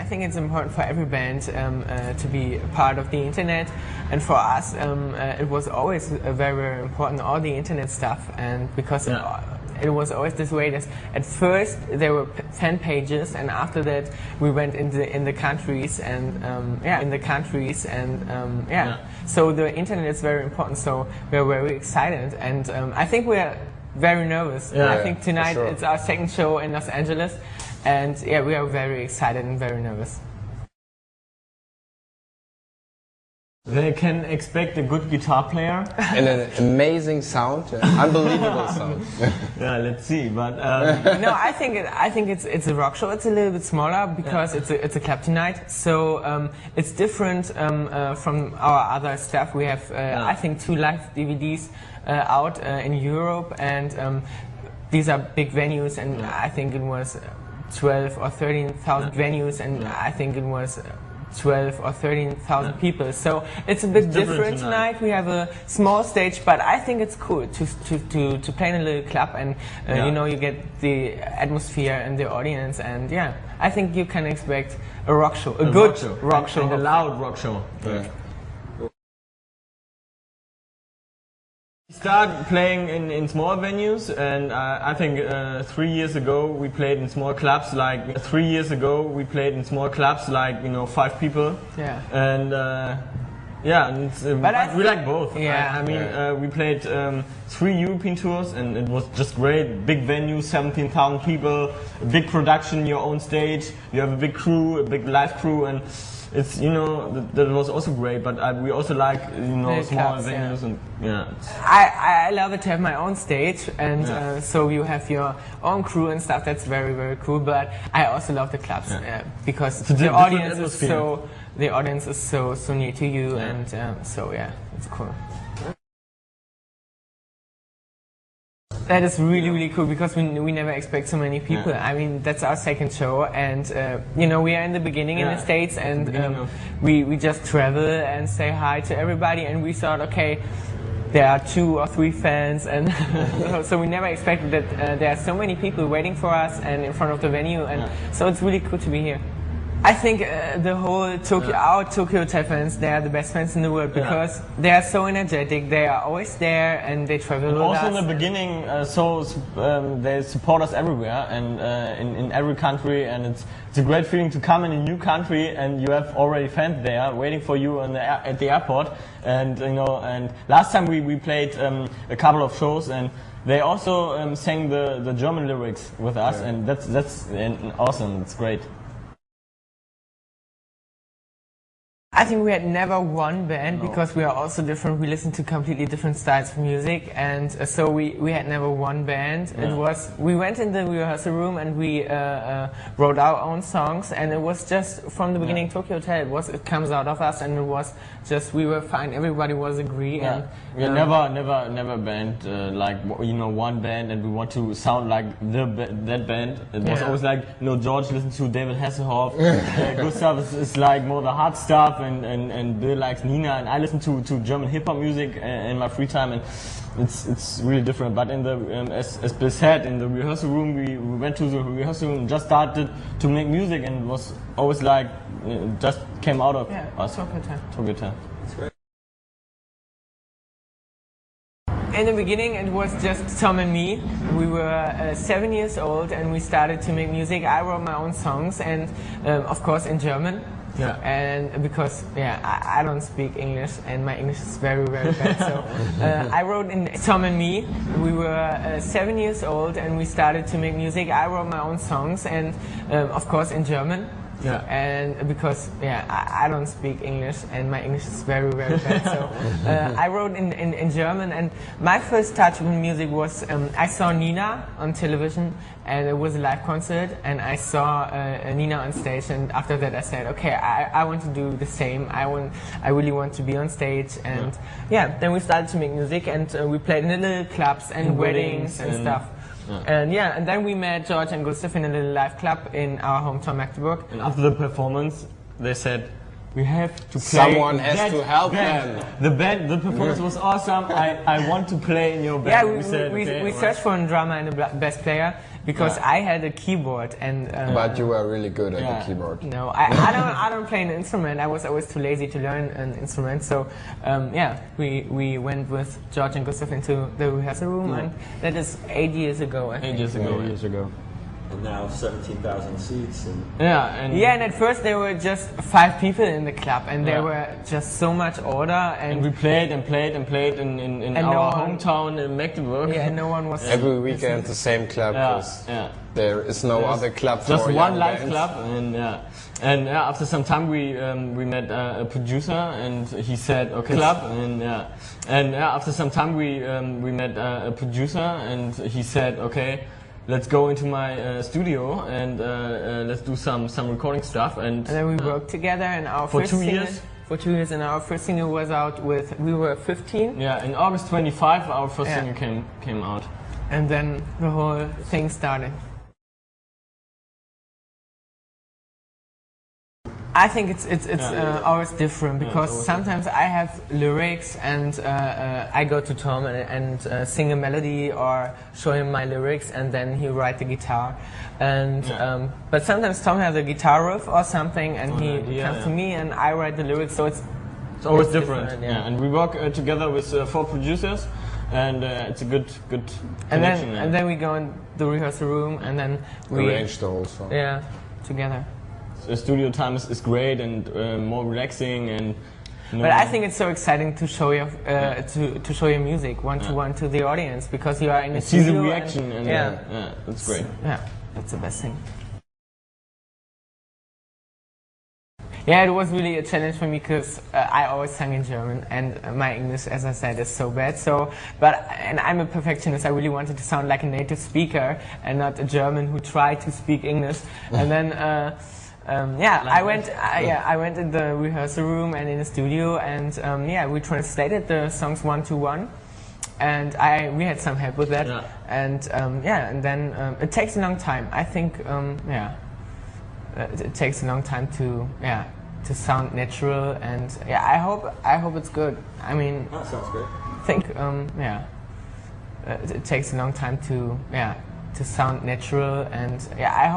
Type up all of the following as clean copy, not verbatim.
think it's important for every band to be part of the internet, and for us, it was always very, very important, all the internet stuff, and because it was always this way. That at first there were fan pages, and after that we went in the countries, and So the internet is very important. So we are very excited, and I think we are very nervous. I think tonight it's our second show in Los Angeles, and we are very excited and very nervous. They can expect a good guitar player and an amazing sound, unbelievable sound. Yeah, let's see. But no, I think it's a rock show. It's a little bit smaller because it's a club tonight, so it's different from our other stuff. We have I think 2 live DVDs out in Europe, and these are big venues, and I think it was 12 or 13,000 venues, and I think it was 12 or 13,000 people. So it's a bit different tonight. We have a small stage, but I think it's cool to play in a little club, and you know, you get the atmosphere and the audience, and I think you can expect a rock show, a good rock show, and a loud rock show. We started playing in small venues, and I think 3 years ago we played in small clubs. Like 3 years ago we played in small clubs, like 5 people. Yeah. And we like both. Yeah. I mean, we played 3 European tours, and it was just great. Big venue, 17,000 people, a big production, your own stage. You have a big crew, a big live crew, and it's that was also great. But we also like small venues, and I love it to have my own stage, and so you have your own crew and stuff. That's very, very cool. But I also love the clubs because the audience is so near to you, and so it's cool. That is really, really cool because we never expect so many people. I mean, that's our second show, and we are in the beginning in the States, and we just travel and say hi to everybody, and we thought, okay, there are 2 or 3 fans, and so we never expected that there are so many people waiting for us and in front of the venue, and so it's really cool to be here. I think the whole our Tokyo Hotel fans, they are the best fans in the world because they are so energetic. They are always there, and they travel with us. Also in the beginning, they support us everywhere, and in every country, and it's a great feeling to come in a new country and you have already fans there waiting for you at the airport. And and last time we played a couple of shows, and they also sang the German lyrics with us, and that's awesome. It's great. I think we had never one band because we are also different. We listen to completely different styles of music, and so we had never one band. We went in the rehearsal room and we wrote our own songs, and it was just from the beginning Tokyo Hotel. It comes out of us, and it was just we were fine. Everybody was agree. And we never band like one band, and we want to sound like that band. It was always like George listens to David Hasselhoff. Gustav is like more the hard stuff. And Bill likes Nina, and I listen to German hip hop music in my free time, and it's really different. But in the as Bill said, in the rehearsal room, we went to the rehearsal room, just started to make music, and it was always like it just came out of us. Tokyo Hotel. In the beginning, it was just Tom and me. We were 7 years old, and we started to make music. I wrote my own songs, and of course in German. And because I don't speak English, and my English is very, very bad, so I wrote in Tom and me. We were 7 years old, and we started to make music. I wrote my own songs, and of course in German. And because I don't speak English, and my English is very, very bad, so I wrote in German. And my first touch with music was I saw Nina on television, and it was a live concert, and I saw Nina on stage, and after that I said, okay, I want to do the same. I really want to be on stage, and then we started to make music, and we played in the little clubs and weddings and stuff. And then we met George and Gustav in a little live club in our hometown Magdeburg. And after the performance, they said, we have to play. Someone has to help them. The performance was awesome. I want to play in your band. We searched for a drummer and a bass player, because I had a keyboard and. But you were really good at the keyboard. No, I don't play an instrument. I was always too lazy to learn an instrument. So we went with George and Gustav into the rehearsal room, and that is 8 years ago. I think. 8 years ago. And now 17,000 seats. And and at first there were just 5 people in the club, and they were just so much older. And we played and played and played in our hometown in Magdeburg. Yeah, and no one was every weekend the same club. There is no other club. Just for one live bands. club, and after some time we met a producer, and he said, "Okay, club," and after some time we met a producer, and he said, "Okay, let's go into my studio and let's do some recording stuff." And then we worked together, and our for first 2 single, years. For 2 years, and our first single was out we were 15. Yeah, in August 25, our first single came out, and then the whole thing started. I think it's always different, because sometimes I have lyrics and I go to Tom and sing a melody or show him my lyrics, and then he write the guitar. And but sometimes Tom has a guitar riff or something, and he comes to me and I write the lyrics. So it's always different. And we work together with 4 producers, and it's a good connection. And then we go in the rehearsal room, and then we arrange the whole song. Yeah, together. Studio time is great and more relaxing, and but I think it's so exciting to show your to show your music one to one to the audience, because you are in the studio. See the reaction, and that's great. Yeah, that's the best thing. Yeah, it was really a challenge for me, because I always sang in German, and my English, as I said, is so bad. And I'm a perfectionist. I really wanted to sound like a native speaker and not a German who tried to speak English. And then. I went in the rehearsal room and in the studio, and we translated the songs one to one, and we had some help with that, and then it takes a long time. I think it takes a long time to sound natural, and I hope it's good. I mean, that sounds great. I think it takes a long time to sound natural, and I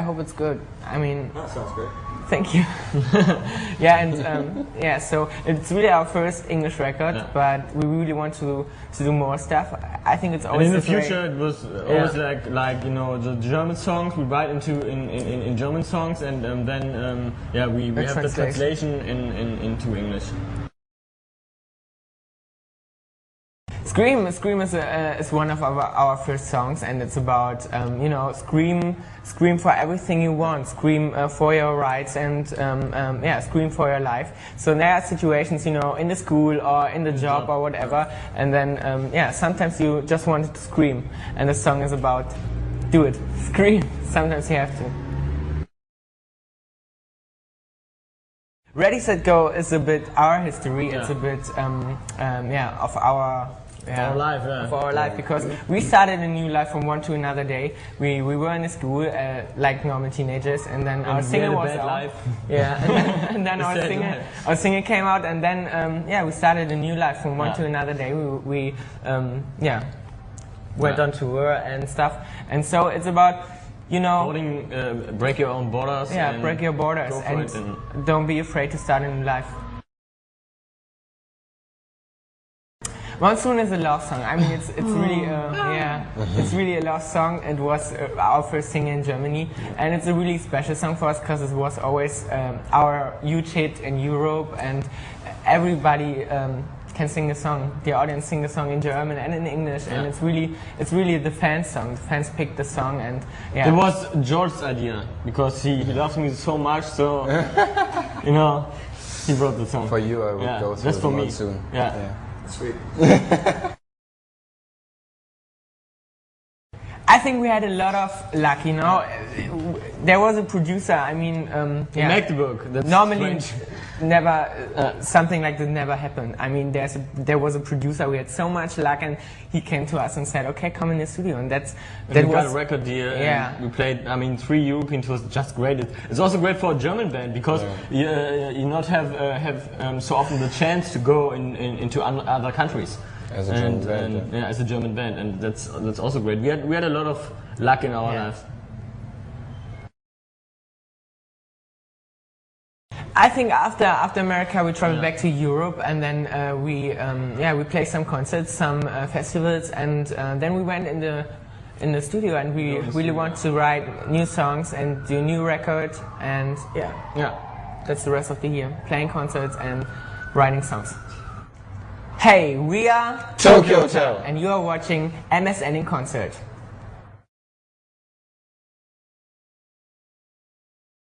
hope it's good. I mean, that sounds great. Thank you. So it's really our first English record, but we really want to do more stuff. I think it's always in the future it was always like the German songs we write in German songs, and then we have the translation into English. Scream is one of our first songs, and it's about scream for everything you want, scream for your rights, and scream for your life. So there are situations, in the school or in the job or whatever, and then sometimes you just want to scream, and the song is about do it, scream. Sometimes you have to. Ready, Set, Go is a bit our history. It's a bit of our life, because we started a new life from one to another day. We were in a school like normal teenagers, and then our singer was out. Life. And then our singer came out, and then we started a new life from one to another day. We went on tour and stuff, and so it's about break your own borders. Yeah, break your borders, and don't be afraid to start a new life. Monsoon is a love song. I mean, it's really it's really a love song. It was our first single in Germany, and it's a really special song for us, because it was always our huge hit in Europe, and everybody can sing the song. The audience sing the song in German and in English, and it's really the fans' song. The fans picked the song, and it was George's idea, because he loves me so much. So he wrote the song. For you, I would go through the Monsoon. Sweet. I think we had a lot of luck, There was a producer, in Magdeburg. That's normally strange. never something like that never happened. I mean, there was a producer. We had so much luck, and he came to us and said, "Okay, come in the studio." And we got a record deal. And we played. 3 European tours. Just great. It's also great for a German band, because you not have so often the chance to go into other countries. As a German band, and yeah, as a German band, and that's also great. We had a lot of luck in our lives. I think after America we traveled back to Europe, and then we played some concerts, some festivals, and then we went in the studio, and we really want to write new songs and do new records, and that's the rest of the year, playing concerts and writing songs. Hey, we are Tokyo Hotel. and you are watching MSN in concert.